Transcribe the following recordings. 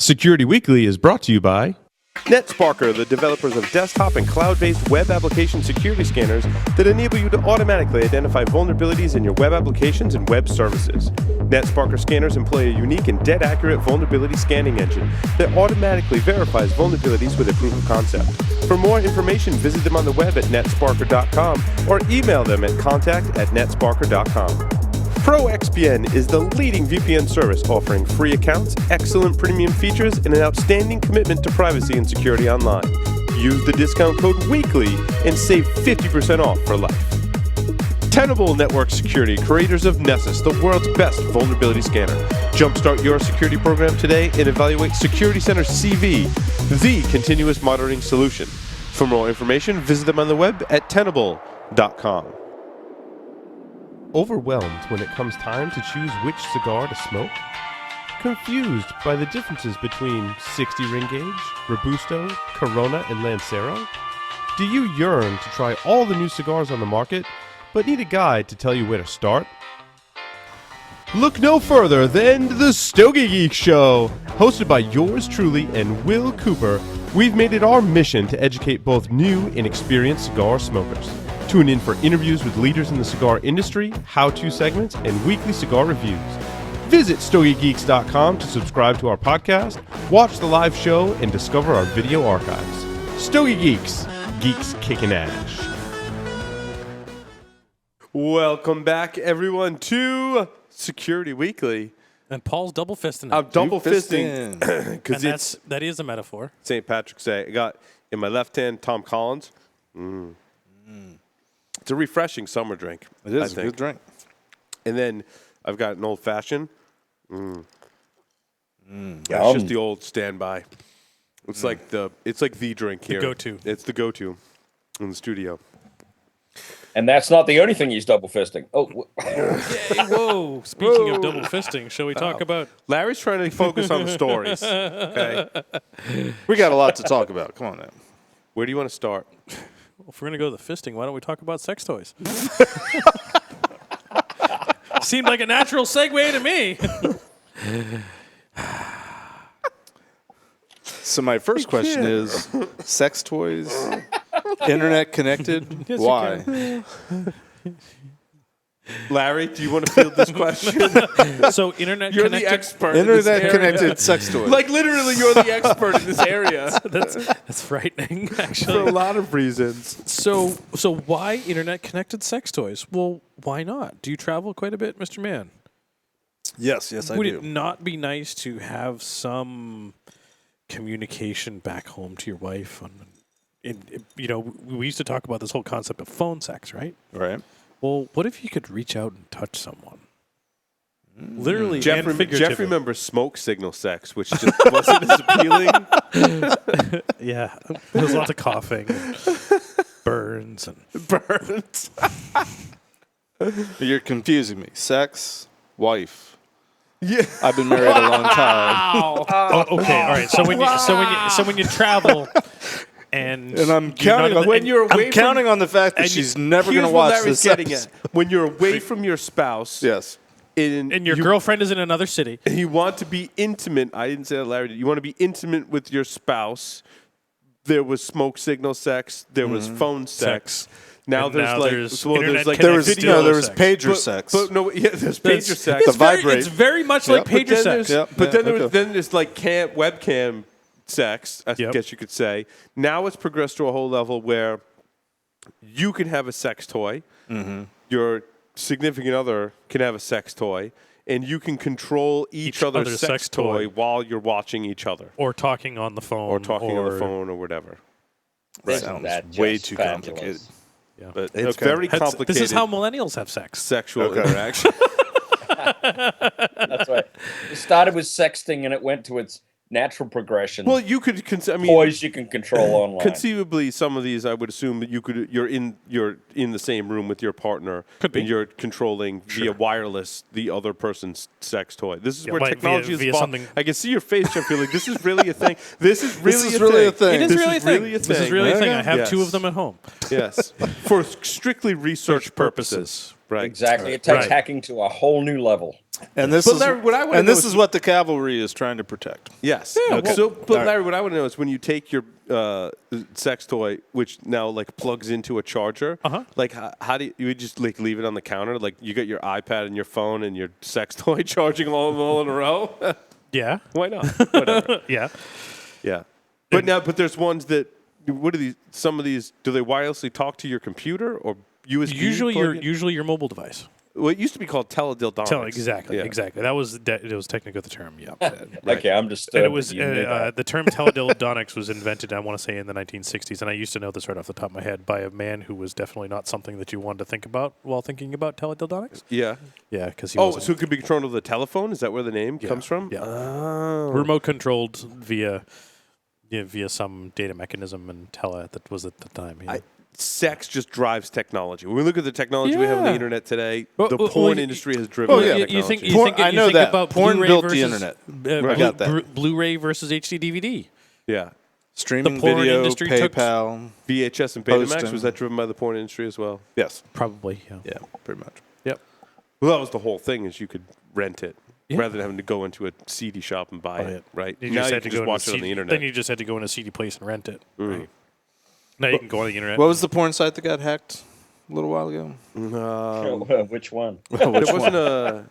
Security Weekly is brought to you by NetSparker, the developers of desktop and cloud-based web application security scanners that enable you to automatically identify vulnerabilities in your web applications and web services. NetSparker scanners employ a unique and dead-accurate vulnerability scanning engine that automatically verifies vulnerabilities with a proof of concept. For more information, visit them on the web at netsparker.com or email them at contact@netsparker.com. ProXPN is the leading VPN service offering free accounts, excellent premium features, and an outstanding commitment to privacy and security online. Use the discount code WEEKLY and save 50% off for life. Tenable Network Security, creators of Nessus, the world's best vulnerability scanner. Jumpstart your security program today and evaluate Security Center CV, the continuous monitoring solution. For more information, visit them on the web at tenable.com. Overwhelmed when it comes time to choose which cigar to smoke? Confused by the differences between 60 ring gauge, Robusto, Corona, and Lancero? Do you yearn to try all the new cigars on the market, but need a guide to tell you where to start? Look no further than the Stogie Geek Show! Hosted by yours truly and Will Cooper, we've made it our mission to educate both new and experienced cigar smokers. Tune in for interviews with leaders in the cigar industry, how-to segments, and weekly cigar reviews. Visit StogieGeeks.com to subscribe to our podcast, watch the live show, and discover our video archives. Stogie Geeks, geeks kicking ash. Welcome back, everyone, to Security Weekly. And Paul's double fisting it. I'm double fisting because that is a metaphor. St. Patrick's Day. I got in my left hand Tom Collins. It's a refreshing summer drink. It is a good drink. And then I've got an old fashioned. It's just the old standby. It's like the drink here. The go-to. It's the go-to in the studio. And that's not the only thing he's double fisting. Oh, whoa! Speaking of double fisting, shall we talk about? Larry's trying to focus on the stories. Okay, we got a lot to talk about. Come on now. Where do you want to start? Well, if we're going to go to the fisting, why don't we talk about sex toys? Seemed like a natural segue to me. So my first question is, sex toys, internet connected, Yes, why? Larry, do you want to field this question? So internet You're connected. the expert. in this Internet area. connected sex toys. Like literally, you're the expert in this area That's frightening, for actually. a lot of reasons. So why internet connected sex toys? Well, why not? Do you travel quite a bit, Mr. Mann? yes, I Would do. it not be nice to have some communication back home to your wife? We used to talk about this whole concept of phone sex, right? Right. Well, what if you could reach out and touch someone? Literally, Jeff and figuratively. Jeff remembers smoke signal sex, which just wasn't as appealing. Yeah, there's lots of coughing, and burns, and Burns. You're confusing me. Sex, wife. Yeah. I've been married a long time. oh, okay, all right. So when you travel, and I'm counting on when you're away I'm counting on the fact that she's never going to watch this episode. When you're away from your spouse, Yes. and your girlfriend is in another city, and you want to be intimate. I didn't say that, Larry. You want to be intimate with your spouse. There was smoke signal sex. There was phone sex. Now And there's now like there's well, internet there's like There was Video there was sex. pager sex. But no, yeah, there's pager sex. The vibrate. It's very much like But pager then sex. there's- Yep. But Yeah, then, okay. then there's like webcam sex, I Yep. guess you could say. Now it's progressed to a whole level where you can have a sex toy, your significant other can have a sex toy, and you can control each other's sex toy while you're watching each other. Or talking on the phone. Or talking on the phone or whatever. Sounds That's way just too fabulous. complicated. Yeah. But it's Okay. very complicated. This is how millennials have sex. sexual interaction. That's right. It started with sexting and it went to its natural progression. Well, you could Toys you can control online. Conceivably, some of these, I would assume that you're in the same room with your partner, Could be. and you're controlling via wireless the other person's sex toy. This is Yeah, where like technology via is. something- I can see your face, Jeff. You're like, this is really a thing. This is really a thing. It is This really a is thing. really a This is really a thing. I have Yes. two of them at home. Yes, for strictly research purposes. Right. Exactly. It takes Right. hacking to a whole new level. And this But is Larry, what I wanna know is- what the cavalry is trying to protect. Yes. Okay. So, but All right. Larry, what I want to know is when you take your sex toy, which now like plugs into a charger, like how do you would just like leave it on the counter? Like you got your iPad and your phone and your sex toy charging all in a row? Yeah. Why not? Whatever. Yeah. Yeah. But there's ones that what are these? Some of these do they wirelessly talk to your computer or USB? Usually your mobile device. Well, it used to be called teledildonics. Exactly. Yeah. Exactly. That was it was technically the term. Yeah. Okay, I'm disturbed. And it was that you knew that. the term teledildonics was invented, I want to say, in the 1960s, and I used to know this right off the top of my head by a man who was definitely not something that you wanted to think about while thinking about teledildonics. Yeah. Yeah, because he Oh, wasn't so it could be controlled with a telephone? Is that where the name comes from? Yeah. Oh. remote controlled via some data mechanism and that was at the time. Yeah. Sex just drives technology. When we look at the technology we have on the Yeah. internet today, Well, the well, porn you- industry has driven Oh, that yeah. technology. You think I know that. about Porn Blu-ray built the versus, internet. I got that. Blu-ray versus HD DVD. yeah. Streaming The porn video, industry took- PayPal. VHS and Betamax, Posting. was that driven by the porn industry as well? Yes. Probably, yeah. Yeah, pretty much. Yep. Well, that was the whole thing is you could rent it Yeah. rather than having to go into a CD shop and buy it, right? You now just you had can to just go watch it on the internet. Then you just had to go in a CD place and rent it. Right. Now you can go on the internet. What was the porn site that got hacked a little while ago? Which one? It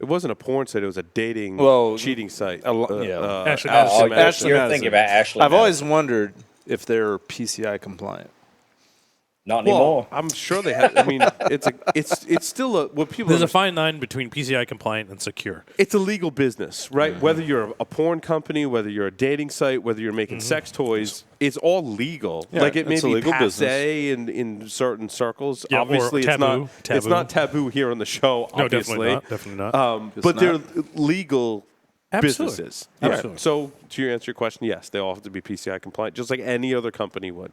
wasn't a porn site. It was a dating cheating site. yeah. Ashley Oh, Madison. you're Ashley thinking Madison. about Ashley. I've Madison. always wondered if they're PCI compliant. Not anymore. I'm sure they have. I mean, it's still what people. There's a fine line between PCI compliant and secure. It's a legal business, right? Whether you're a porn company, whether you're a dating site, whether you're making sex toys, it's all legal. Yeah, like it may it's a be legal passé in certain circles. Yeah, or Obviously, it's taboo. not. It's not taboo here on the show. No, Obviously, definitely not. but not. they're legal Absolutely. businesses. Absolutely. So to answer your question, yes, they all have to be PCI compliant, just like any other company would.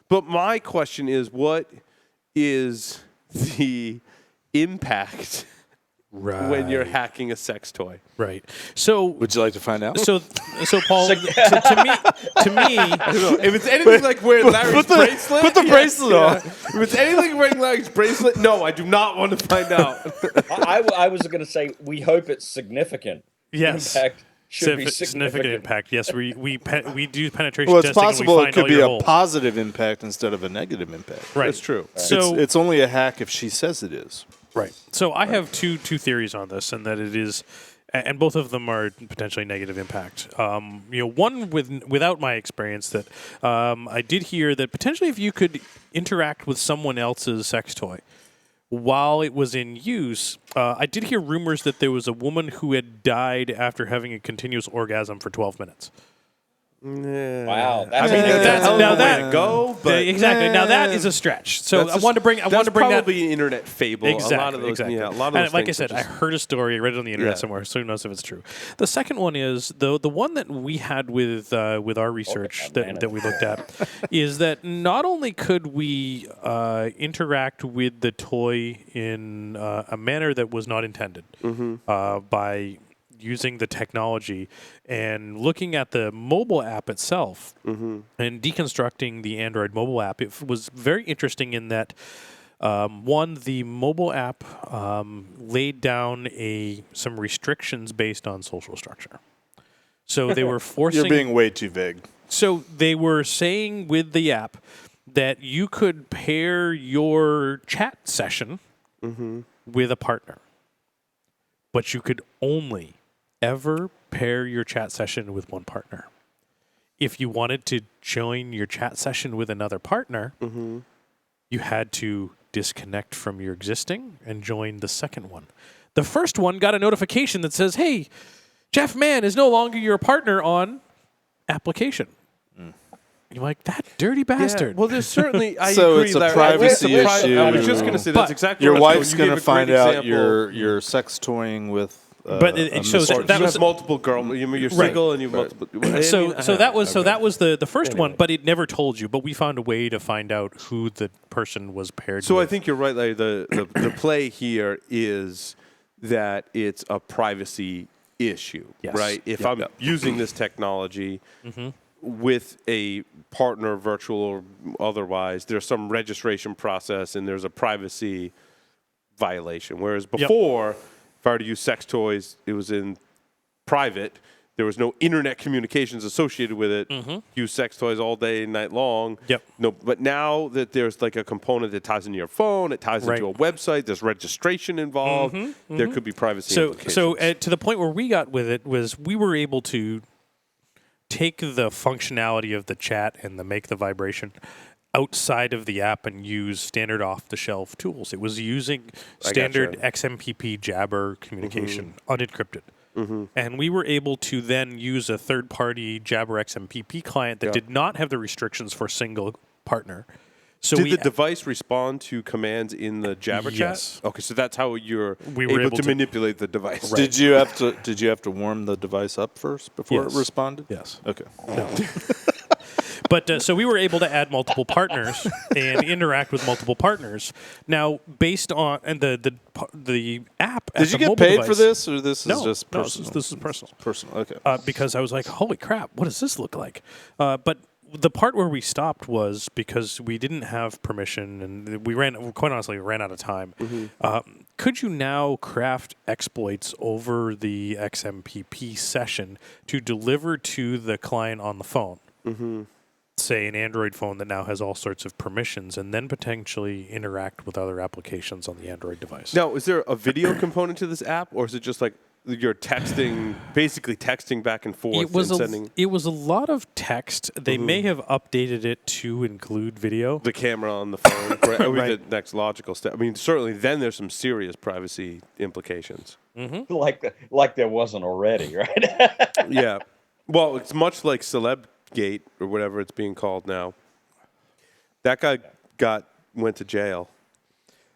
But my question is, what is the impact when you're hacking a sex toy? Right. So Would you like to find out? so Paul, to me, I don't know. If it's anything like wearing Larry's bracelet, put the bracelet on. If it's anything wearing Larry's bracelet, no, I do not want to find out. I was going to say we hope it's significant. yes, Impact should be significant impact. Yes, we do penetration Well, it's testing. possible and we it find could all be your a holes. positive impact instead of a negative impact. Right. That's true. So It's only a hack if she says it is. right. So I have two theories on this, and that it is, and both of them are potentially negative impact. One without my experience that I did hear that potentially if you could interact with someone else's sex toy while it was in use, I did hear rumors that there was a woman who had died after having a continuous orgasm for 12 minutes. Wow, I that's mean, that's- that's a now way that- to go, but Exactly. Now that is a stretch. So I wanted to bring that. That's probably an internet fable. Exactly. A lot of those, exactly. yeah, a lot of And those like I things said, are I just- heard a story, I read it on the internet Yeah. somewhere, so who knows if it's true. The second one is the one that we had with our research that we looked at is that not only could we interact with the toy in a manner that was not intended by using the technology and looking at the mobile app itself and deconstructing the Android mobile app, it was very interesting in that one, the mobile app laid down some restrictions based on social structure. So they were forcing. You're being way too vague. So they were saying with the app that you could pair your chat session with a partner, but you could only ever pair your chat session with one partner. If you wanted to join your chat session with another partner, you had to disconnect from your existing and join the second one. The first one got a notification that says, hey, Jeff Mann is no longer your partner on application. You're like, that dirty bastard. Yeah, well, there's certainly. I So agree, it's a Larry. privacy I was just issue. going to say But that's exactly. Your where I was wife's going going to to find out your sex toying with. But it shows So that you was have multiple girls. You're single and you have multiple. so that was the first one, but it never told you. But we found a way to find out who the person was paired So with. I think you're right, Larry. The play here is that it's a privacy issue, Yes. right? If Yep. I'm using this technology with a partner, virtual or otherwise, there's some registration process and there's a privacy violation. Whereas before, if I were to use sex toys, it was in private. There was no internet communications associated with it. Use sex toys all day and night long. No, but now that there's like a component that ties into your phone, it ties into a website. There's registration involved. There could be privacy implications. So to the point where we got with it was we were able to take the functionality of the chat and the make the vibration outside of the app and use standard off-the-shelf tools. It was using standard XMPP Jabber communication, unencrypted. And we were able to then use a third-party Jabber XMPP client that did not have the restrictions for single partner. So Did the device respond to commands in the Jabber Yes. chat? Okay, so that's how you're We were able to manipulate the device. Right. Did you have to warm the device up first before it responded? Yes. Okay. No. But so we were able to add multiple partners and interact with multiple partners. Now, based on the app, Did you get paid for this, or this is just no, personal? this is personal. Personal. Okay. Because I was like, holy crap, what does this look like? But the part where we stopped was because we didn't have permission, and quite honestly, we ran out of time. Could you now craft exploits over the XMPP session to deliver to the client on the phone? Say an Android phone that now has all sorts of permissions, and then potentially interact with other applications on the Android device. Now, is there a video component to this app, or is it just like you're basically texting back and forth It was and sending it was a lot of text. They may have updated it to include video. the camera on the phone? Right. That would be the next logical step. I mean, certainly then there's some serious privacy implications. Like there wasn't already, right? Yeah. Well, it's much like Celebgate or whatever it's being called now. That guy went to jail.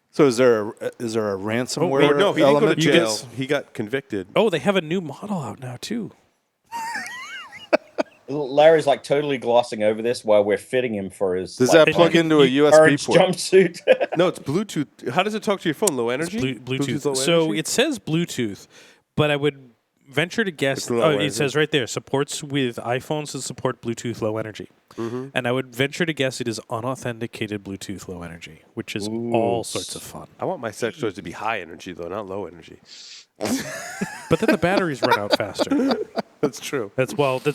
So is there a ransomware? Or no, he didn't go to element? jail. He got convicted. Oh, they have a new model out now too. Larry's like totally glossing over this while we're fitting him for his. Does that plug into a USB orange port? jumpsuit? No, it's Bluetooth. How does it talk to your phone? Low energy? Bluetooth. low So energy? it says Bluetooth, but I would venture to guess. It's low energy. It says right there, supports with iPhones that support Bluetooth low energy. And I would venture to guess it is unauthenticated Bluetooth low energy, which is all sorts of fun. I want my sex toys to be high energy, though, not low energy. But then the batteries run out faster. That's true. That's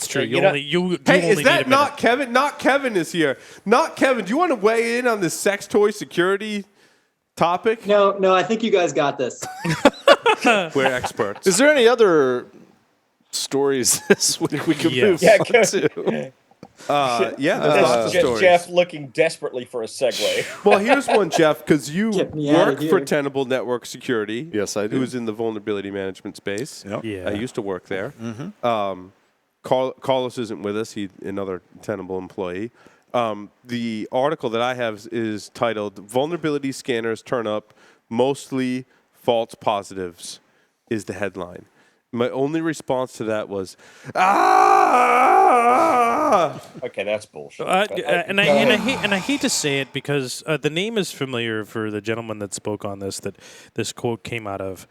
true. you know- You Hey, only is need that a not minute. Kevin? Not Kevin is here. Not Kevin. Do you want to weigh in on this sex toy security topic? No, I think you guys got this. We're experts. Is there any other stories this week we can move Yes. on to? Yeah, there's lots of stories. Jeff looking desperately for a segue. Well, here's one, Jeff, because you Get me outta work for here. Tenable Network Security. Yes, I do. Who's in the vulnerability management space. Yep. Yeah. I used to work there. Carlos isn't with us. He's another Tenable employee. The article that I have is titled "Vulnerability Scanners Turn Up Mostly False Positives" is the headline. My only response to that was, Okay, that's bullshit. And I hate to say it because the name is familiar for the gentleman that spoke on this, that this quote came out of.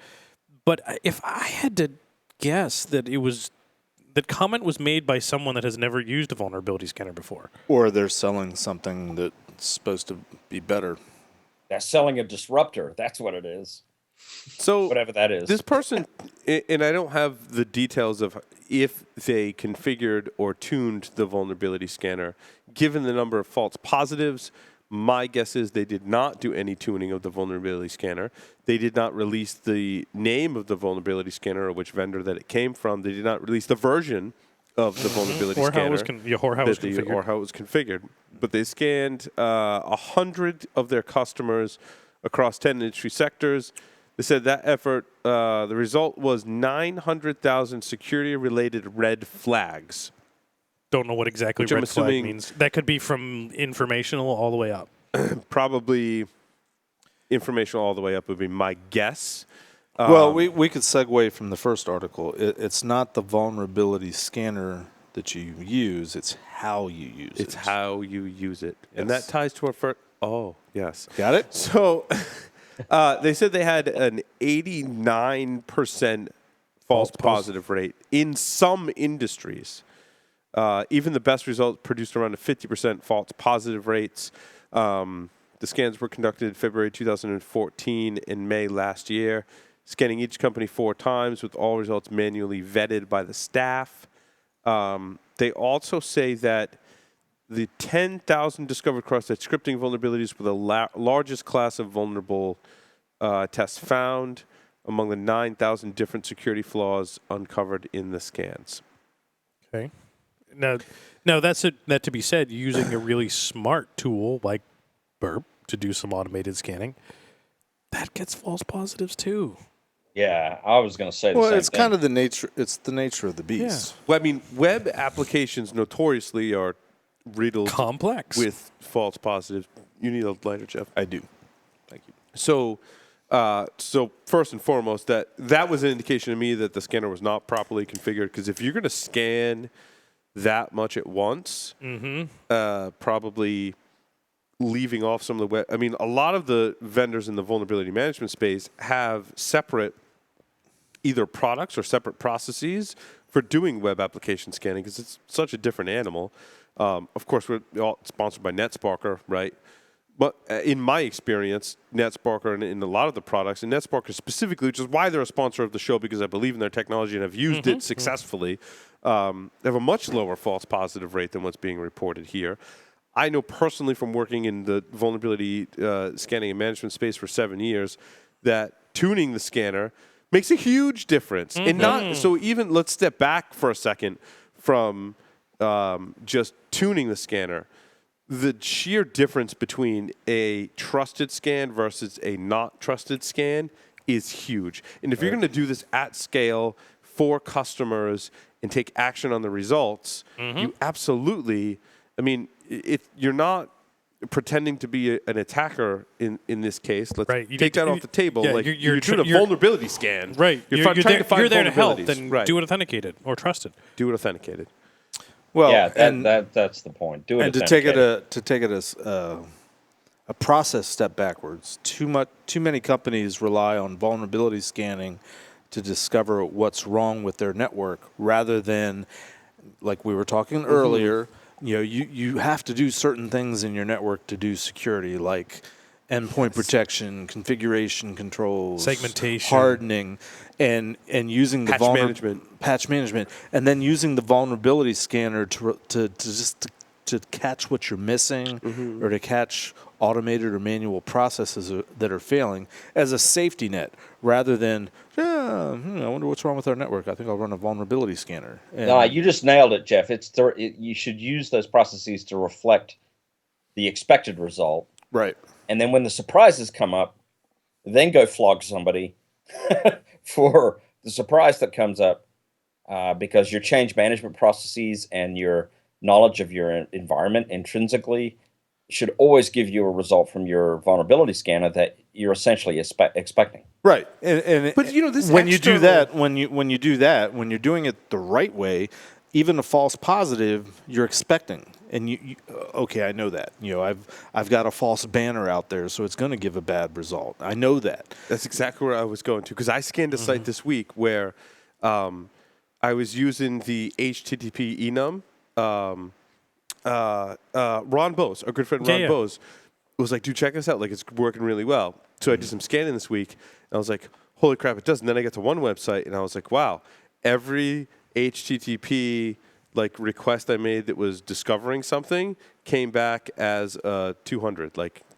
But if I had to guess that that comment was made by someone that has never used a vulnerability scanner before. Or they're selling something that's supposed to be better. They're selling a disruptor. That's what it is. So Whatever that is. this person, and I don't have the details of if they configured or tuned the vulnerability scanner. Given the number of false positives, my guess is they did not do any tuning of the vulnerability scanner. They did not release the name of the vulnerability scanner or which vendor that it came from. They did not release the version of the vulnerability Or scanner. how it was configured. Or how it was configured. But they scanned 100 of their customers across 10 industry sectors. They said that effort, the result was 900,000 security-related red flags. Don't know what exactly Which I'm red flag assuming- means. That could be from informational all the way up. Probably informational all the way up would be my guess. Well, we could segue from the first article. It's not the vulnerability scanner that you use, it's how you use it. It's how you use it. And that ties to our first... Oh, yes. Got it? So they said they had an 89% false positive rate in some industries. Even the best results produced around a 50% false positive rates. The scans were conducted in February 2014 and May last year, scanning each company 4 times with all results manually vetted by the staff. They also say that the 10,000 discovered cross-site scripting vulnerabilities were the largest class of vulnerable tests found among the 9,000 different security flaws uncovered in the scans. Okay. Now that to be said, using a really smart tool like Burp to do some automated scanning, that gets false positives too. Yeah, I was going to say the Well, same it's thing. kind of the nature. It's the nature of the beast. Well, I mean, web applications notoriously are riddled Complex. with false positives. You need a lighter, Jeff. I do. Thank you. So first and foremost, that was an indication to me that the scanner was not properly configured. Because if you're going to scan that much at once, probably leaving off some of the web. I mean, a lot of the vendors in the vulnerability management space have separate either products or separate processes for doing web application scanning because it's such a different animal. Of course, we're all sponsored by NetSparker, right? But in my experience, NetSparker and in a lot of the products, and NetSparker specifically, which is why they're a sponsor of the show because I believe in their technology and have used it successfully, they have a much lower false positive rate than what's being reported here. I know personally from working in the vulnerability scanning and management space for 7 years that tuning the scanner makes a huge difference. And not so even let's step back for a second from just tuning the scanner. The sheer difference between a trusted scan versus a not trusted scan is huge. And if you're going to do this at scale for customers and take action on the results, you absolutely, I mean, if you're not pretending to be an attacker in this case, let's take that off the table. Yeah, like you're doing a vulnerability scan. Right. You're You're trying to find you're there to help, vulnerabilities. then do it authenticated or trusted. Do it authenticated. Well, Yeah, and that's the point. Do it and to take it authenticated. as a process step backwards. Too many companies rely on vulnerability scanning to discover what's wrong with their network, rather than, like we were talking earlier. You have to do certain things in your network to do security, like endpoint protection, configuration controls, segmentation, hardening, and using the patch management, and then using the vulnerability scanner to catch what you're missing, or to catch automated or manual processes that are failing as a safety net, rather than I wonder what's wrong with our network. I think I'll run a vulnerability scanner. No, you just nailed it, Jeff. You should use those processes to reflect the expected result. Right. And then when the surprises come up, then go flog somebody for the surprise that comes up, because your change management processes and your knowledge of your environment intrinsically should always give you a result from your vulnerability scanner that you're essentially expecting. Right. But this when you do that, when you're doing it the right way, even a false positive, you're expecting. And you okay, I know that. I've got a false banner out there, so it's going to give a bad result. I know that. That's exactly where I was going to, because I scanned a site this week where I was using the HTTP enum. Ron Bose, our good friend Ron Bose, was like, dude, check this out. Like, it's working really well. So I did some scanning this week, and I was like, holy crap, it does. And then I get to one website, and I was like, wow, every HTTP request I made that was discovering something came back as 200,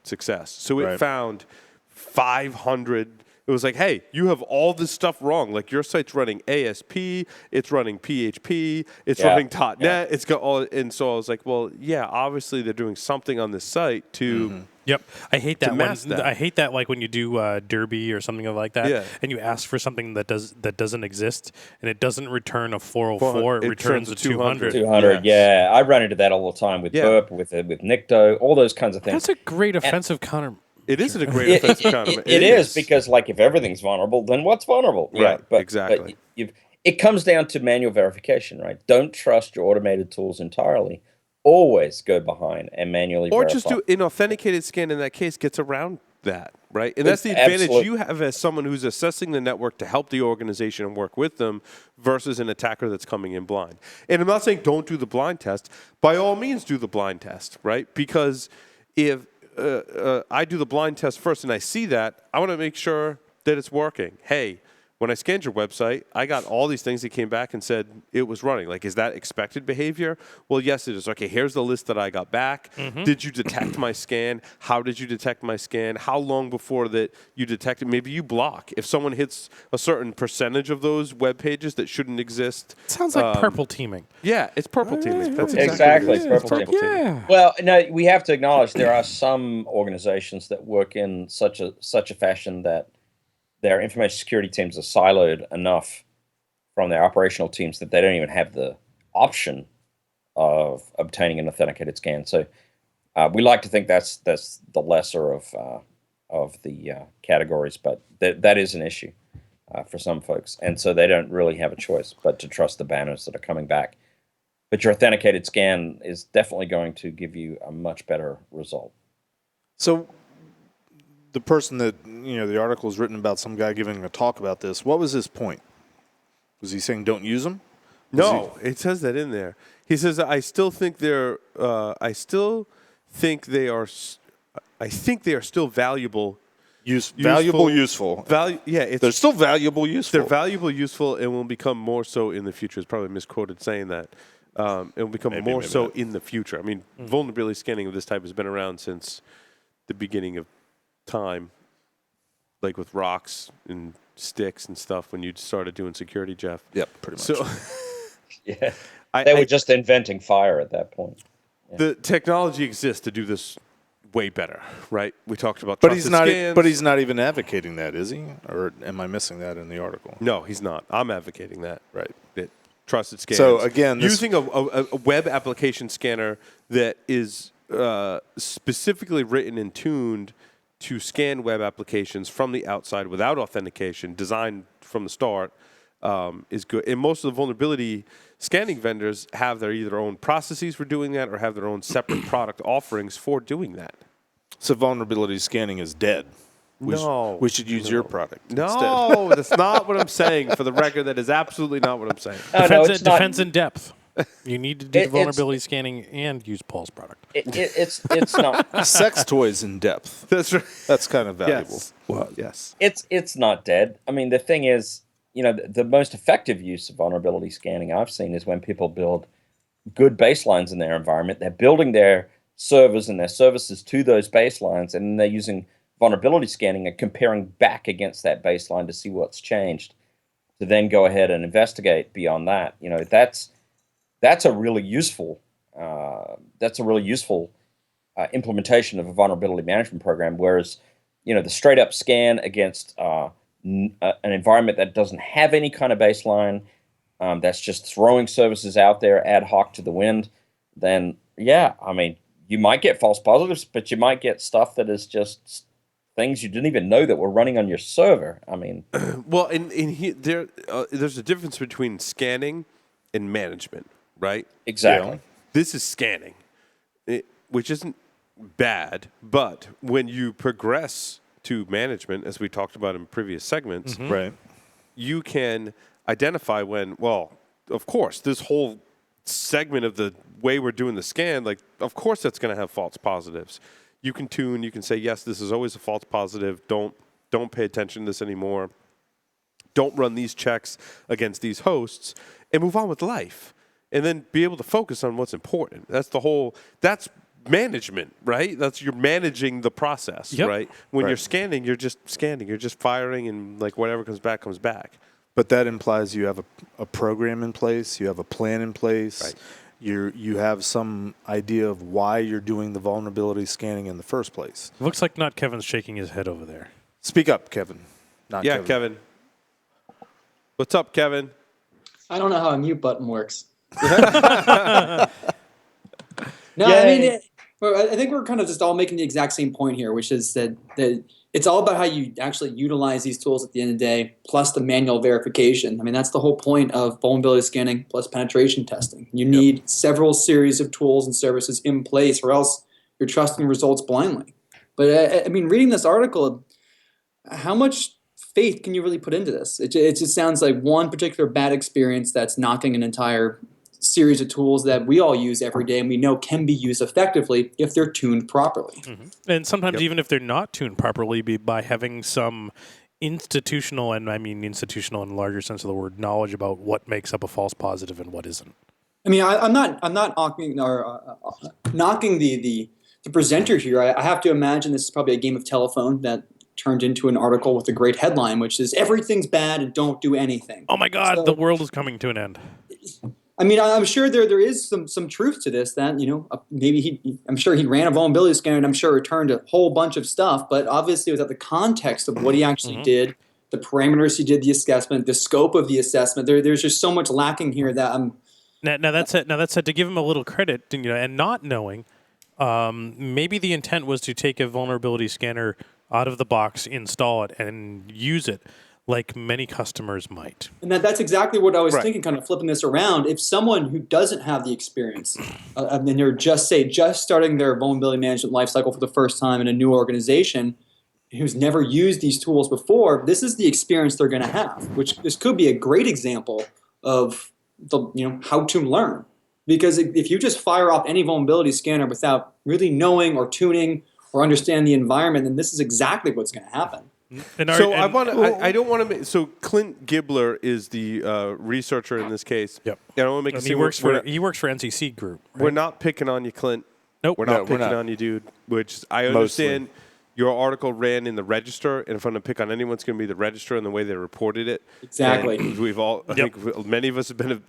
success. So it found 500. It was like, hey, you have all this stuff wrong. Like, your site's running ASP, it's running PHP, it's running .NET, it's got all. And so I was like, well, yeah, obviously they're doing something on this site to. Yep, I hate that. That. I hate that, like when you do Derby or something like that, and you ask for something that doesn't exist, and it doesn't return a 404, it returns a 200. 200, yeah. I run into that all the time with Burp, with Nikto, all those kinds of things. That's a great offensive counter. It isn't a great offensive counter. It is, because if everything's vulnerable, then what's vulnerable? Right, but, exactly. But it comes down to manual verification, right? Don't trust your automated tools entirely. Always go behind and manually verify. Or just do an authenticated scan. In that case, gets around that, right? And that's the advantage you have as someone who's assessing the network to help the organization and work with them versus an attacker that's coming in blind. And I'm not saying don't do the blind test. By all means, do the blind test, right? Because if I do the blind test first and I see that, I want to make sure that it's working. Hey, when I scanned your website, I got all these things that came back and said it was running. Like, is that expected behavior? Well, yes, it is. Okay, here's the list that I got back. Did you detect my scan? How did you detect my scan? How long before that you detected? Maybe you block. If someone hits a certain percentage of those web pages that shouldn't exist. Sounds like purple teaming. Yeah, it's purple teaming. That's Exactly, what it is. purple teaming. Yeah. Well, no, we have to acknowledge there are some organizations that work in such a fashion that their information security teams are siloed enough from their operational teams that they don't even have the option of obtaining an authenticated scan. So we like to think that's the lesser of the categories, but that is an issue for some folks, and so they don't really have a choice but to trust the banners that are coming back. But your authenticated scan is definitely going to give you a much better result. So the person that, the article is written about, some guy giving a talk about this, what was his point? Was he saying don't use them? No, it says that in there. He says, I still think they are still valuable. Useful. They're still valuable, useful. They're valuable, useful, and will become more so in the future. It's probably misquoted saying that. It will become maybe so in the future. I mean, vulnerability scanning of this type has been around since the beginning of time, like with rocks and sticks and stuff when you started doing security, Jeff. Yep, pretty much. So, Yeah, they were just inventing fire at that point. Yeah. The technology exists to do this way better, right? We talked about but he's not. scans. But he's not even advocating that, is he? Or am I missing that in the article? No, he's not. I'm advocating that. Right. That trusted scans. So again, using a web application scanner that is specifically written and tuned to scan web applications from the outside without authentication, designed from the start, is good. And most of the vulnerability scanning vendors have their either own processes for doing that or have their own separate product offerings for doing that. So vulnerability scanning is dead. We should use your product. No, that's not what I'm saying. For the record, that is absolutely not what I'm saying. Defense in depth. You need to do the vulnerability scanning and use Paul's product. It's not. Sex toys in depth. That's right. That's kind of valuable. Yes. Well, yes. It's not dead. I mean, the thing is, the most effective use of vulnerability scanning I've seen is when people build good baselines in their environment. They're building their servers and their services to those baselines, and they're using vulnerability scanning and comparing back against that baseline to see what's changed, to then go ahead and investigate beyond that. That's a really useful implementation of a vulnerability management program. Whereas, the straight up scan against an environment that doesn't have any kind of baseline, that's just throwing services out there ad hoc to the wind, then you might get false positives, but you might get stuff that is just things you didn't even know that were running on your server. I mean, well, there's a difference between scanning and management, right? Exactly. This is scanning, which isn't bad, but when you progress to management, as we talked about in previous segments, right, you can identify when, well, of course, this whole segment of the way we're doing the scan, like, of course that's going to have false positives. You can tune, you can say, yes, this is always a false positive. Don't pay attention to this anymore. Don't run these checks against these hosts, and move on with life. And then be able to focus on what's important. That's management, right? You're managing the process, right? When you're scanning, you're just scanning. You're just firing, and like whatever comes back, comes back. But that implies you have a program in place, you have a plan in place, right. You have some idea of why you're doing the vulnerability scanning in the first place. Looks like NotKevin's shaking his head over there. Speak up, Kevin. Kevin. What's up, Kevin? I don't know how a mute button works. No, Yay. I think we're kind of just all making the exact same point here, which is that it's all about how you actually utilize these tools at the end of the day, plus the manual verification. I mean, that's the whole point of vulnerability scanning plus penetration testing. You need several series of tools and services in place, or else you're trusting results blindly. But I mean, reading this article, how much faith can you really put into this? It just sounds like one particular bad experience that's knocking an entire series of tools that we all use every day and we know can be used effectively if they're tuned properly. And sometimes even if they're not tuned properly, by having some institutional, and I mean institutional in the larger sense of the word, knowledge about what makes up a false positive and what isn't. I mean, I'm not knocking the presenter here. I have to imagine this is probably a game of telephone that turned into an article with a great headline, which is "Everything's bad and don't do anything." Oh my God, the world is coming to an end. I mean, I'm sure there is some truth to this. That maybe I'm sure he ran a vulnerability scanner, and I'm sure returned a whole bunch of stuff. But obviously, without the context of what he actually did, the parameters he did the assessment, the scope of the assessment, there's just so much lacking here that I'm. Now that's it. Now that's it. To give him a little credit, and not knowing, maybe the intent was to take a vulnerability scanner out of the box, install it, and use it, like many customers might. And that's exactly what I was thinking, kind of flipping this around. If someone who doesn't have the experience, and they're just starting their vulnerability management lifecycle for the first time in a new organization, who's never used these tools before, this is the experience they're going to have. Which this could be a great example of how to learn. Because if you just fire off any vulnerability scanner without really knowing or tuning or understand the environment, then this is exactly what's going to happen. I don't want to. So Clint Gibler is the researcher in this case. Yep. I don't want to make he works for NCC Group. Right? We're not picking on you, Clint. Nope. We're not picking on you, dude. Which I understand. Mostly. Your article ran in the Register, and if I'm going to pick on anyone, it's going to be the Register and the way they reported it. Exactly. And we've all, I think, many of us have been,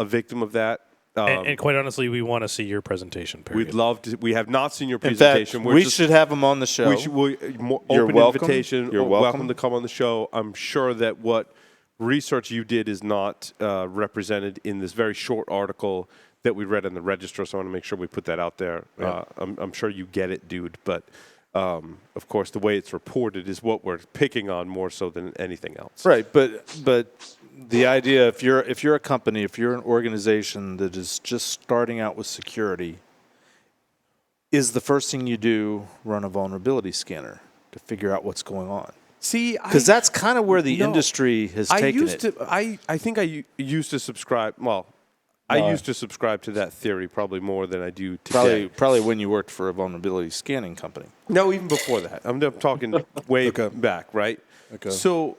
a victim of that. And quite honestly, we want to see your presentation. Period. We'd love to. We have not seen your presentation. In fact, we should have him on the show. You're welcome. Invitation. You're welcome to come on the show. I'm sure that what research you did is not represented in this very short article that we read in the Register. So I want to make sure we put that out there. Yeah. I'm sure you get it, dude. But of course, the way it's reported is what we're picking on more so than anything else. Right, but the idea, if you're a company, if you're an organization that is just starting out with security, is the first thing you do run a vulnerability scanner to figure out what's going on? See, because that's kind of where the industry has taken it. I think I used to subscribe. Well, I used to subscribe to that theory probably more than I do today. Probably when you worked for a vulnerability scanning company. No, even before that. I'm talking way back, right? Okay. So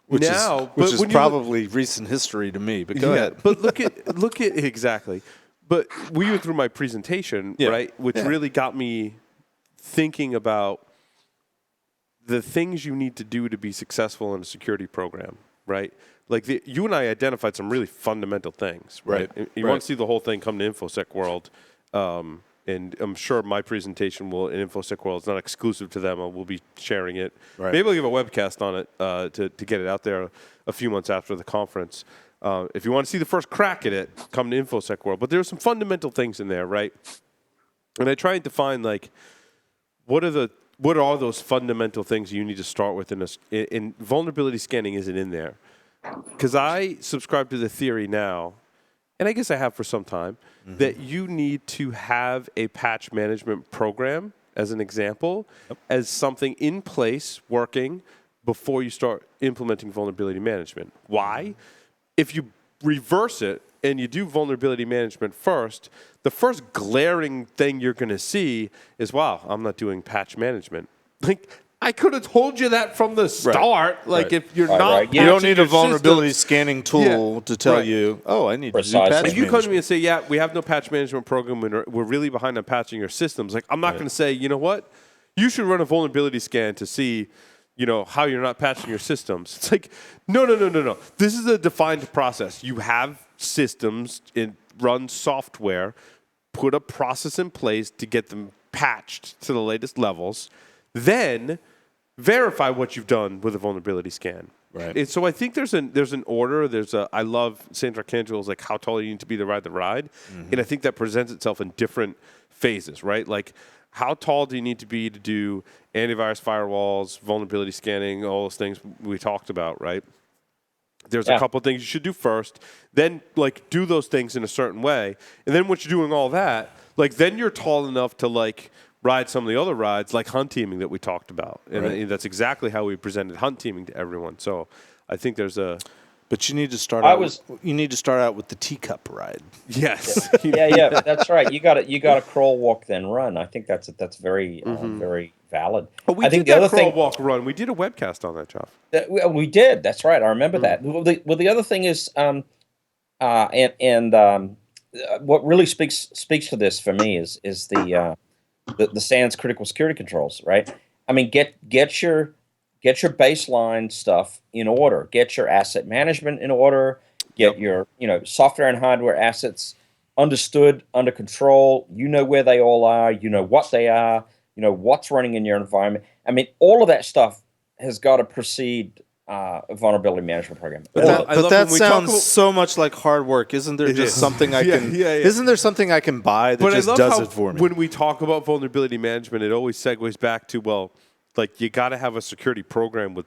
which now, is probably recent history to me. But go ahead. But look at exactly. But we went through my presentation, right, which really got me thinking about the things you need to do to be successful in a security program, right? Like you and I identified some really fundamental things, right? You want to see the whole thing come to InfoSec World, and I'm sure my presentation will in InfoSec World. It's not exclusive to them. We'll be sharing it. Right. Maybe I'll give a webcast on it to get it out there a few months after the conference. If you want to see the first crack at it, come to InfoSec World. But there are some fundamental things in there, right? And I tried to find what are those fundamental things you need to start with in vulnerability scanning isn't in there. Because I subscribe to the theory now, and I guess I have for some time, that you need to have a patch management program, as an example, as something in place working before you start implementing vulnerability management. Why? If you reverse it and you do vulnerability management first, the first glaring thing you're going to see is, wow, I'm not doing patch management. I could have told you that from the start. If you're not, you don't need a vulnerability scanning tool to tell you, oh, I need to do patch management. If you come to me and say, yeah, we have no patch management program and we're really behind on patching your systems, I'm not going to say, you know what, you should run a vulnerability scan to see, how you're not patching your systems. It's like, no. This is a defined process. You have systems, run software, put a process in place to get them patched to the latest levels. Then verify what you've done with a vulnerability scan. Right. And so I think there's an order. I love Sandra Cangel's how tall you need to be to ride the ride, and I think that presents itself in different phases. Right, how tall do you need to be to do antivirus firewalls, vulnerability scanning, all those things we talked about. Right. There's a couple of things you should do first. Then do those things in a certain way, and then once you're doing all that, then you're tall enough to ride some of the other rides, like hunt teaming that we talked about. And that's exactly how we presented hunt teaming to everyone. So I think there's a But you need to start You need to start out with the teacup ride. Yes. Yeah, that's right. You got to crawl, walk, then run. I think that's very very valid. But we I think did the that other crawl, thing walk, run. We did a webcast on that, Joff. we did. That's right. I remember that. Well, the other thing is, what really speaks to this for me is the SANS critical security controls. Right. I mean, get your baseline stuff in order. Get your asset management in order. Get your software and hardware assets understood, under control. You know where they all are. You know what they are. You know what's running in your environment. I mean, all of that stuff has got to precede a vulnerability management program. But that sounds so much like hard work. Isn't there just something I can? Isn't there something I can buy that just does it for me? When we talk about vulnerability management, it always segues back to like you got to have a security program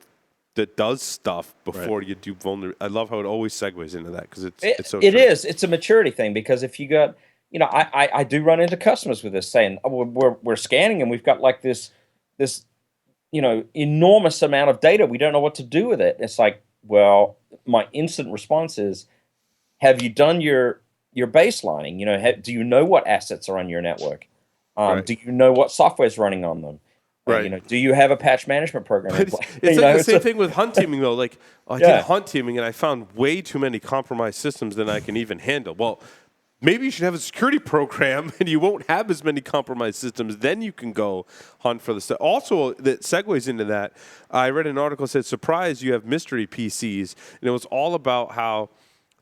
that does stuff before you do vulnerability. I love how it always segues into that because it's so. It's a maturity thing because if you got, I do run into customers with this saying, oh, we're scanning and we've got like this enormous amount of data. We don't know what to do with it. It's like, well, my instant response is, have you done your baselining? Do you know what assets are on your network? Do you know what software is running on them? Right. Do you have a patch management program? It's like the same thing with hunt teaming, though. Like, I did hunt teaming, and I found way too many compromised systems than I can even handle. Well, maybe you should have a security program, and you won't have as many compromised systems. Then you can go hunt for the stuff. Also, that segues into that. I read an article that said, surprise, you have mystery PCs. And it was all about how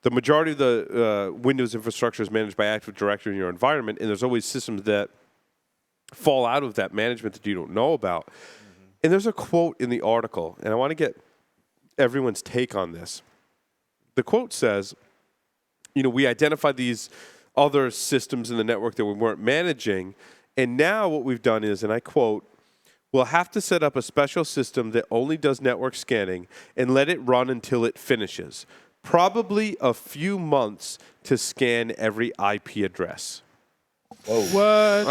the majority of the Windows infrastructure is managed by Active Directory in your environment, and there's always systems that fall out of that management that you don't know about. Mm-hmm. And there's a quote in the article, and I want to get everyone's take on this. The quote says, we identified these other systems in the network that we weren't managing, and now what we've done is, and I quote, we'll have to set up a special system that only does network scanning and let it run until it finishes. Probably a few months to scan every IP address. Whoa. What?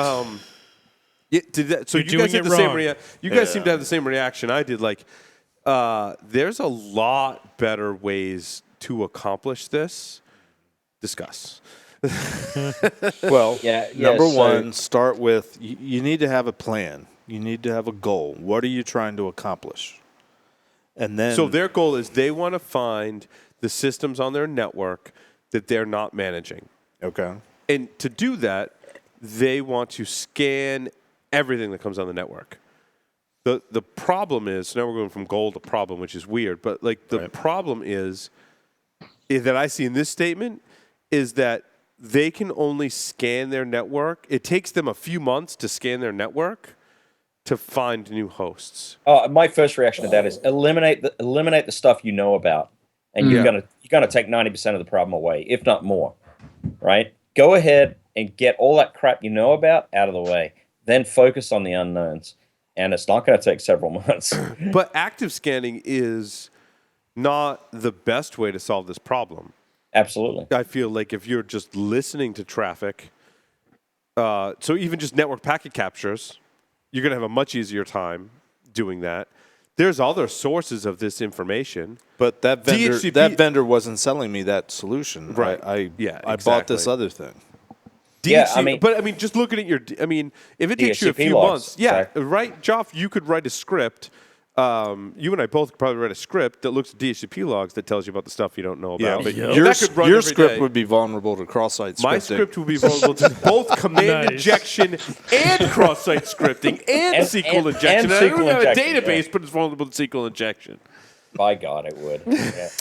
So you guys had the same you guys seem to have the same reaction I did. Like, there's a lot better ways to accomplish this. Discuss. Well, number one, start with you need to have a plan. You need to have a goal. What are you trying to accomplish? And then, so their goal is they want to find the systems on their network that they're not managing. Okay. And to do that, they want to scan everything that comes on the network. The problem is, now we're going from goal to problem, which is weird, but like the problem is that I see in this statement is that they can only scan their network. It takes them a few months to scan their network to find new hosts. My first reaction to that is eliminate the stuff you know about, and you're gonna take 90% of the problem away, if not more. Right? Go ahead and get all that crap you know about out of the way. Then focus on the unknowns, and it's not going to take several months. But active scanning is not the best way to solve this problem. Absolutely. I feel like if you're just listening to traffic, so even just network packet captures, you're going to have a much easier time doing that. There's other sources of this information. But that vendor wasn't selling me that solution. Right. I bought this other thing. Just looking at if it takes you a few months, right, Joff, you could write a script. You and I both could probably write a script that looks at DHCP logs that tells you about the stuff you don't know about. But your script would be vulnerable to cross-site scripting. My script would be vulnerable to both command injection and cross-site scripting and SQL injection. I don't have a database, but it's vulnerable to SQL injection. By God, it would.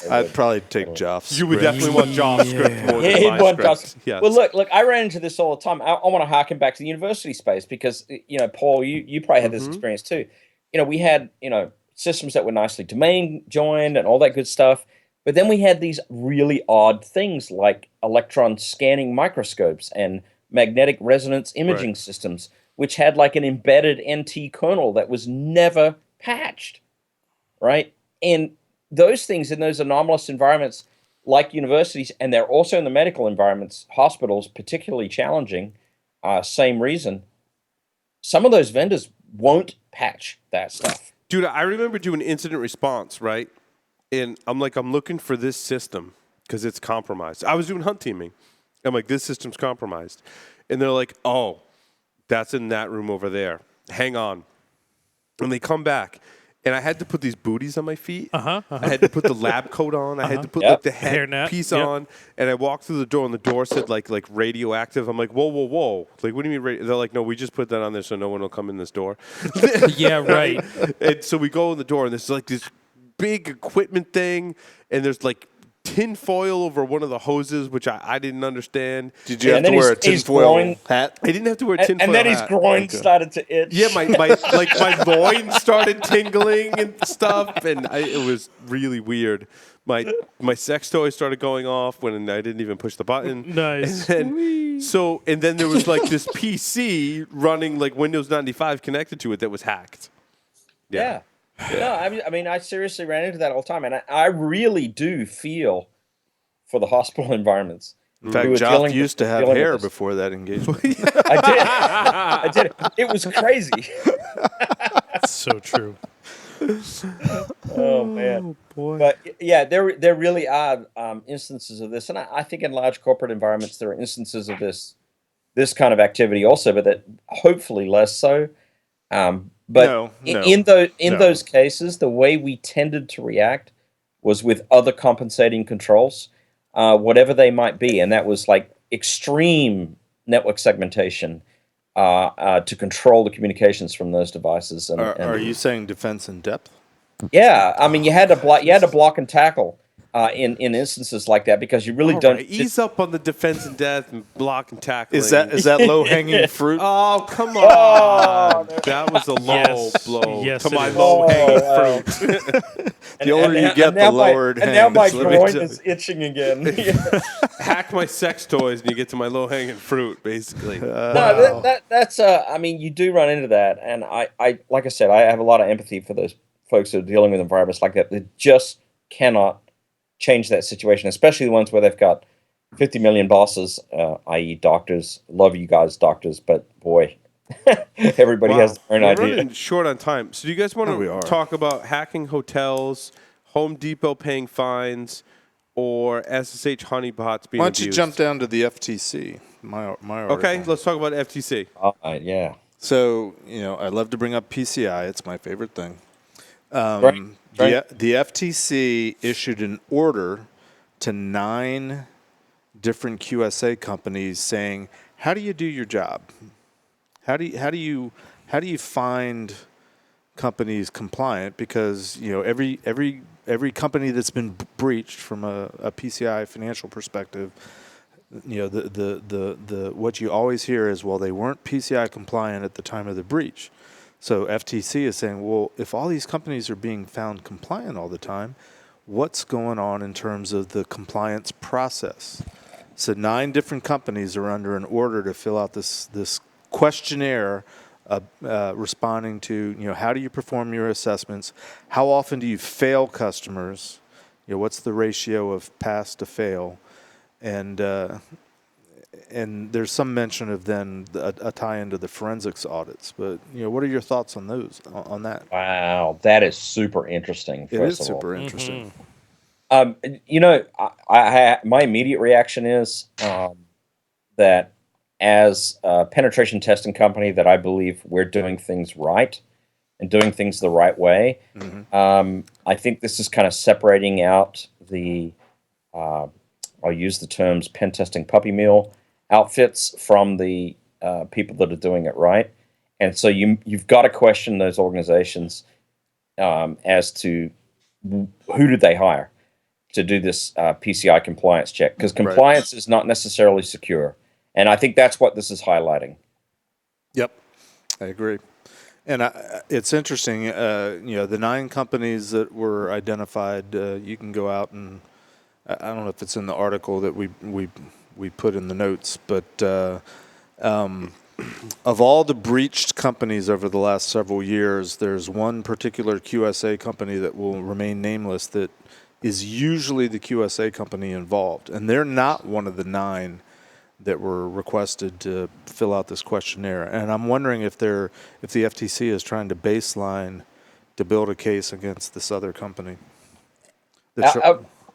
I'd probably take Joff's. You would definitely want Joff's script more than my script. Yes. Well, look, I ran into this all the time. I want to harken back to the university space because, Paul, you probably had this experience too. We had, systems that were nicely domain joined and all that good stuff. But then we had these really odd things like electron scanning microscopes and magnetic resonance imaging systems, which had like an embedded NT kernel that was never patched, right? And those things in those anomalous environments like universities, and they're also in the medical environments, hospitals, particularly challenging, same reason, some of those vendors won't patch that stuff. Dude, I remember doing incident response, right? And I'm looking for this system because it's compromised. I was doing hunt teaming. I'm like, this system's compromised. And they're like, oh, that's in that room over there. Hang on. And they come back. And I had to put these booties on my feet. I had to put the lab coat on. I had to put like the head piece on. And I walked through the door, and the door said like radioactive. I'm like, whoa, whoa, whoa! Like, what do you mean? They're like, no, we just put that on there so no one will come in this door. Yeah, right. And so we go in the door, and there's like this big equipment thing, and there's like tin foil over one of the hoses, which I didn't understand. Did you have to wear a tin foil hat? I didn't have to wear a tin foil hat. And then his hat. groin started to itch. Yeah, my loin started tingling and stuff, and it was really weird. My sex toy started going off when I didn't even push the button. Nice. And then there was like this PC running like Windows 95 connected to it that was hacked. Yeah. No, I mean, I seriously ran into that all the time, and I really do feel for the hospital environments. In fact, Joff used to have hair before that engagement. I did. It was crazy. So true. Oh man, boy. But yeah, there really are instances of this, and I think in large corporate environments there are instances of this kind of activity also, but that hopefully less so. But in those cases, the way we tended to react was with other compensating controls, whatever they might be, and that was like extreme network segmentation to control the communications from those devices. And are you saying defense in depth? Yeah, I mean you had to block and tackle in instances like that because you really don't ease up on the defense and death and block and tackling. Is that low hanging fruit? Oh, come on! That was a low blow to my low hanging fruit. The older you get, the lower it hangs. And now my groin is itching again. Hack my sex toys and you get to my low hanging fruit, basically. No, that's I mean, you do run into that, and I like I said, I have a lot of empathy for those folks who are dealing with environments like that. They just cannot change that situation, especially the ones where they've got 50 million bosses, i.e. doctors. Love you guys, doctors, but boy, everybody has their own idea. We're running short on time. So do you guys want to talk about hacking hotels, Home Depot paying fines, or SSH honeypots being abused? Why don't you jump down to the FTC? My article. Okay, let's talk about FTC. All right, yeah. So, I love to bring up PCI. It's my favorite thing. Right. The FTC issued an order to 9 different QSA companies saying, "How do you do your job? How do you find companies compliant? Because every company that's been breached from a PCI financial perspective, the what you always hear is, well, they weren't PCI compliant at the time of the breach." So FTC is saying, well, if all these companies are being found compliant all the time, what's going on in terms of the compliance process? So 9 different companies are under an order to fill out this questionnaire responding to, how do you perform your assessments? How often do you fail customers? What's the ratio of pass to fail? And there's some mention of then a tie into the forensics audits. But, what are your thoughts on on that? Wow, that is super interesting. It is super interesting. My immediate reaction is that as a penetration testing company that I believe we're doing things right and doing things the right way. Mm-hmm. I think this is kind of separating out the, I'll use the terms pen testing puppy mill outfits from the people that are doing it right. And so you've got to question those organizations as to who did they hire to do this PCI compliance check, because compliance is not necessarily secure. And I think that's what this is highlighting. Yep, I agree. And it's interesting, the 9 companies that were identified, you can go out and, I don't know if it's in the article that we put in the notes, but of all the breached companies over the last several years, there's one particular QSA company that will remain nameless that is usually the QSA company involved. And they're not one of the 9 that were requested to fill out this questionnaire. And I'm wondering if the FTC is trying to baseline to build a case against this other company.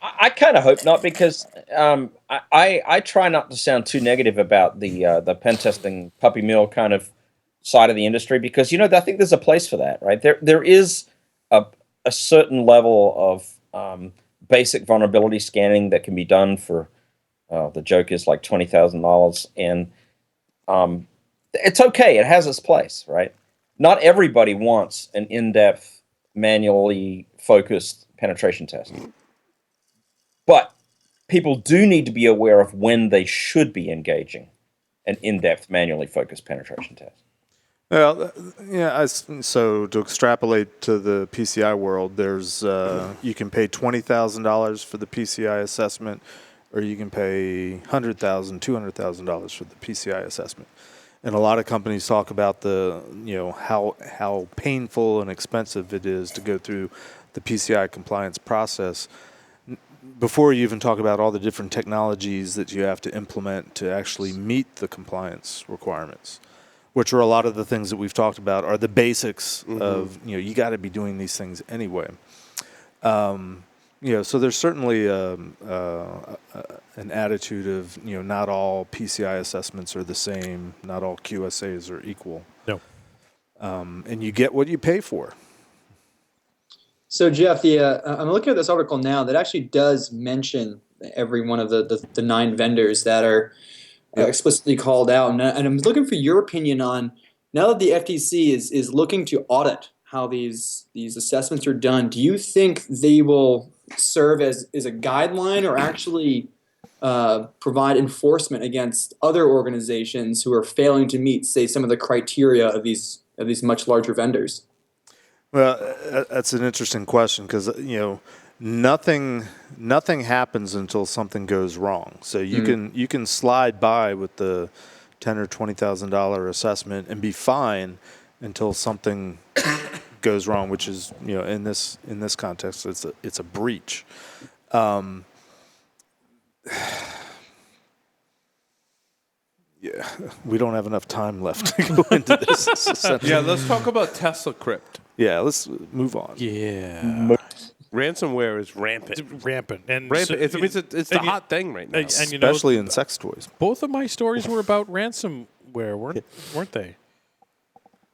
I kind of hope not, because I try not to sound too negative about the pen testing puppy mill kind of side of the industry, because I think there's a place for that, right? There is a certain level of basic vulnerability scanning that can be done for the joke is like $20,000, and it's okay. It has its place, right? Not everybody wants an in-depth, manually focused penetration test. But people do need to be aware of when they should be engaging an in-depth, manually focused penetration test. Well, yeah. So to extrapolate to the PCI world, there's you can pay $20,000 for the PCI assessment, or you can pay $100,000, $200,000 for the PCI assessment. And a lot of companies talk about how painful and expensive it is to go through the PCI compliance process, before you even talk about all the different technologies that you have to implement to actually meet the compliance requirements, which are a lot of the things that we've talked about are the basics of, you got to be doing these things anyway. So there's certainly an attitude of, not all PCI assessments are the same, not all QSAs are equal. No. And you get what you pay for. So Jeff, I'm looking at this article now that actually does mention every one of the 9 vendors that are explicitly called out, and I'm looking for your opinion on, now that the FTC is looking to audit how these assessments are done. Do you think they will serve as a guideline, or actually provide enforcement against other organizations who are failing to meet, say, some of the criteria of these much larger vendors? Well, that's an interesting question, because nothing happens until something goes wrong. So you can slide by with the $10,000 or $20,000 assessment and be fine until something goes wrong, which is, in this context, it's a breach. Yeah, we don't have enough time left to go into this. Yeah, let's talk about Tesla Crypt. Yeah, let's move on. Yeah. Ransomware is rampant. Rampant. And Rampant. It's the hot thing right now. And Especially in sex toys. Both of my stories were about ransomware, weren't they?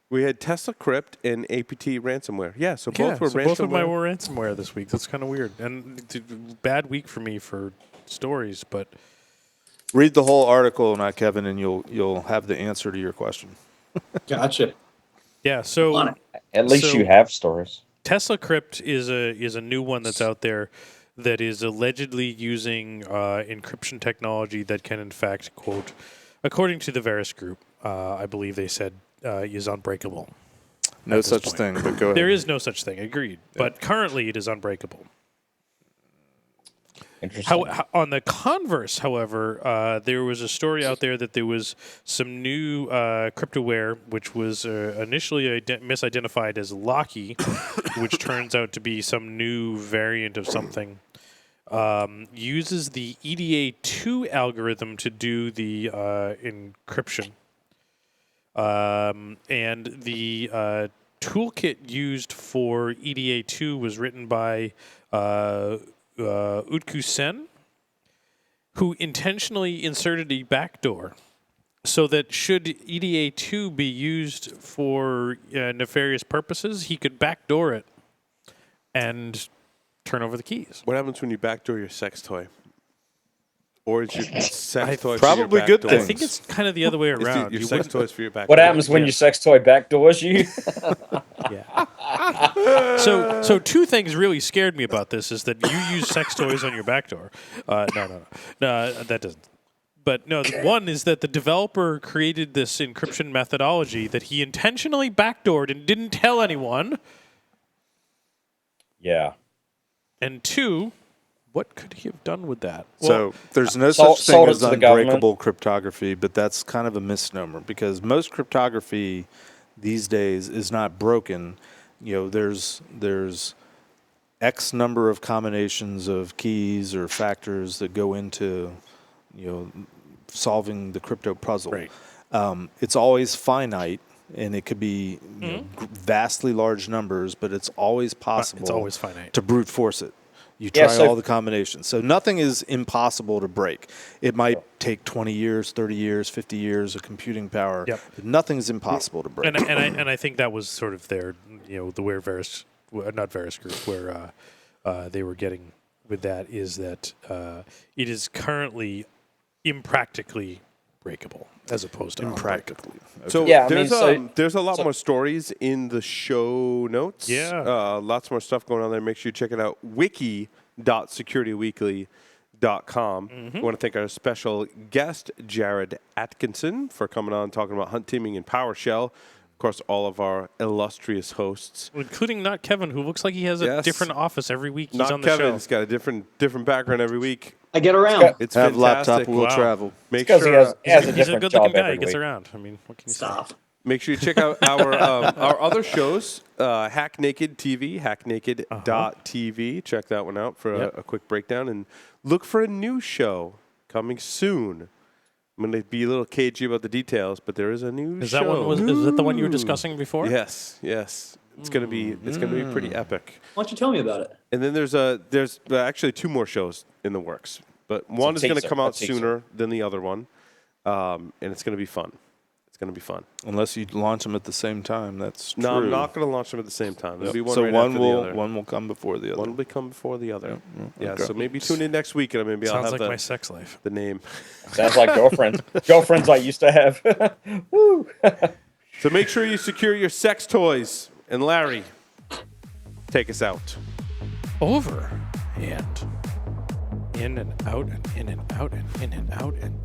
We had Tesla Crypt and APT ransomware. Yeah, so both were ransomware. Both of mine were ransomware this week. That's kind of weird. And it's a bad week for me for stories, but Read the whole article, NotKevin, and you'll have the answer to your question. Gotcha. yeah, so At least you have stories. Tesla Crypt is a new one that's out there that is allegedly using encryption technology that can, in fact, quote, according to the Varus Group, I believe they said, is unbreakable. No such thing, but go ahead. There is no such thing, agreed. Yeah. But currently it is unbreakable. Interesting. On the converse, however, there was a story out there that there was some new cryptoware, which was initially misidentified as Locky, which turns out to be some new variant of something, uses the EDA2 algorithm to do the encryption. And the toolkit used for EDA2 was written by Utku Sen, who intentionally inserted a backdoor so that should EDA2 be used for nefarious purposes, he could backdoor it and turn over the keys. What happens when you backdoor your sex toy? Or is your sex toy probably for your good backdoor? I think it's kind of the other way around. Your sex toy is for your backdoor. What happens when your sex toy backdoors you? Yeah. So two things really scared me about this is that you use sex toys on your backdoor. No, that doesn't. But no, one is that the developer created this encryption methodology that he intentionally backdoored and didn't tell anyone. Yeah. And two, what could he have done with that? So there's no such thing as unbreakable cryptography, but that's kind of a misnomer because most cryptography these days is not broken. There's X number of combinations of keys or factors that go into solving the crypto puzzle. Right. It's always finite, and it could be vastly large numbers, but it's always possible. It's always finite to brute force it. You try so all the combinations. So nothing is impossible to break. It might take 20 years, 30 years, 50 years of computing power. Yep. But nothing's impossible to break. And I think that was sort of their, the where not Varus Group, where they were getting with that is that it is currently impractically breakable as opposed to Impractically. So Yeah, I there's mean, there's a lot more stories in the show notes. Yeah. Lots more stuff going on there. Make sure you check it out. wiki.securityweekly.com. We want to thank our special guest, Jared Atkinson, for coming on talking about hunt teaming and PowerShell. Of course, all of our illustrious hosts. including not Kevin, who looks like he has a Yes. different office every week. He's Not on the Kevin. show. He's got a different background every week. I get around. It's Have fantastic. laptop, will Wow. travel. Make because sure, he has a He's a different good-looking job guy. every He gets week. around. I mean, what can you say? Stop. make sure you check out our other shows, Hack Naked TV, hacknaked.tv. Check that one out for a quick breakdown. And look for a new show coming soon. I'm going to be a little cagey about the details, but there is a new Is show. that is that the one you were discussing before? Yes. It's going to be pretty epic. Why don't you tell me about it? And then there's actually 2 more shows in the works, but one is going to teaser, come out a teaser. sooner than the other one, and it's going to be fun. It's going to be fun. Unless you launch them at the same time. That's No, true. I'm not going to launch them at the same time. There'll be one So right one after will the other. one will come before the other. One will come before the other. Yeah, okay. so maybe tune in next week, and maybe I'll Sounds have like my sex life. the name. Sounds like girlfriends I used to have. Woo! So make sure you secure your sex toys. And Larry, take us out. Over and in and out and in and out and in and out and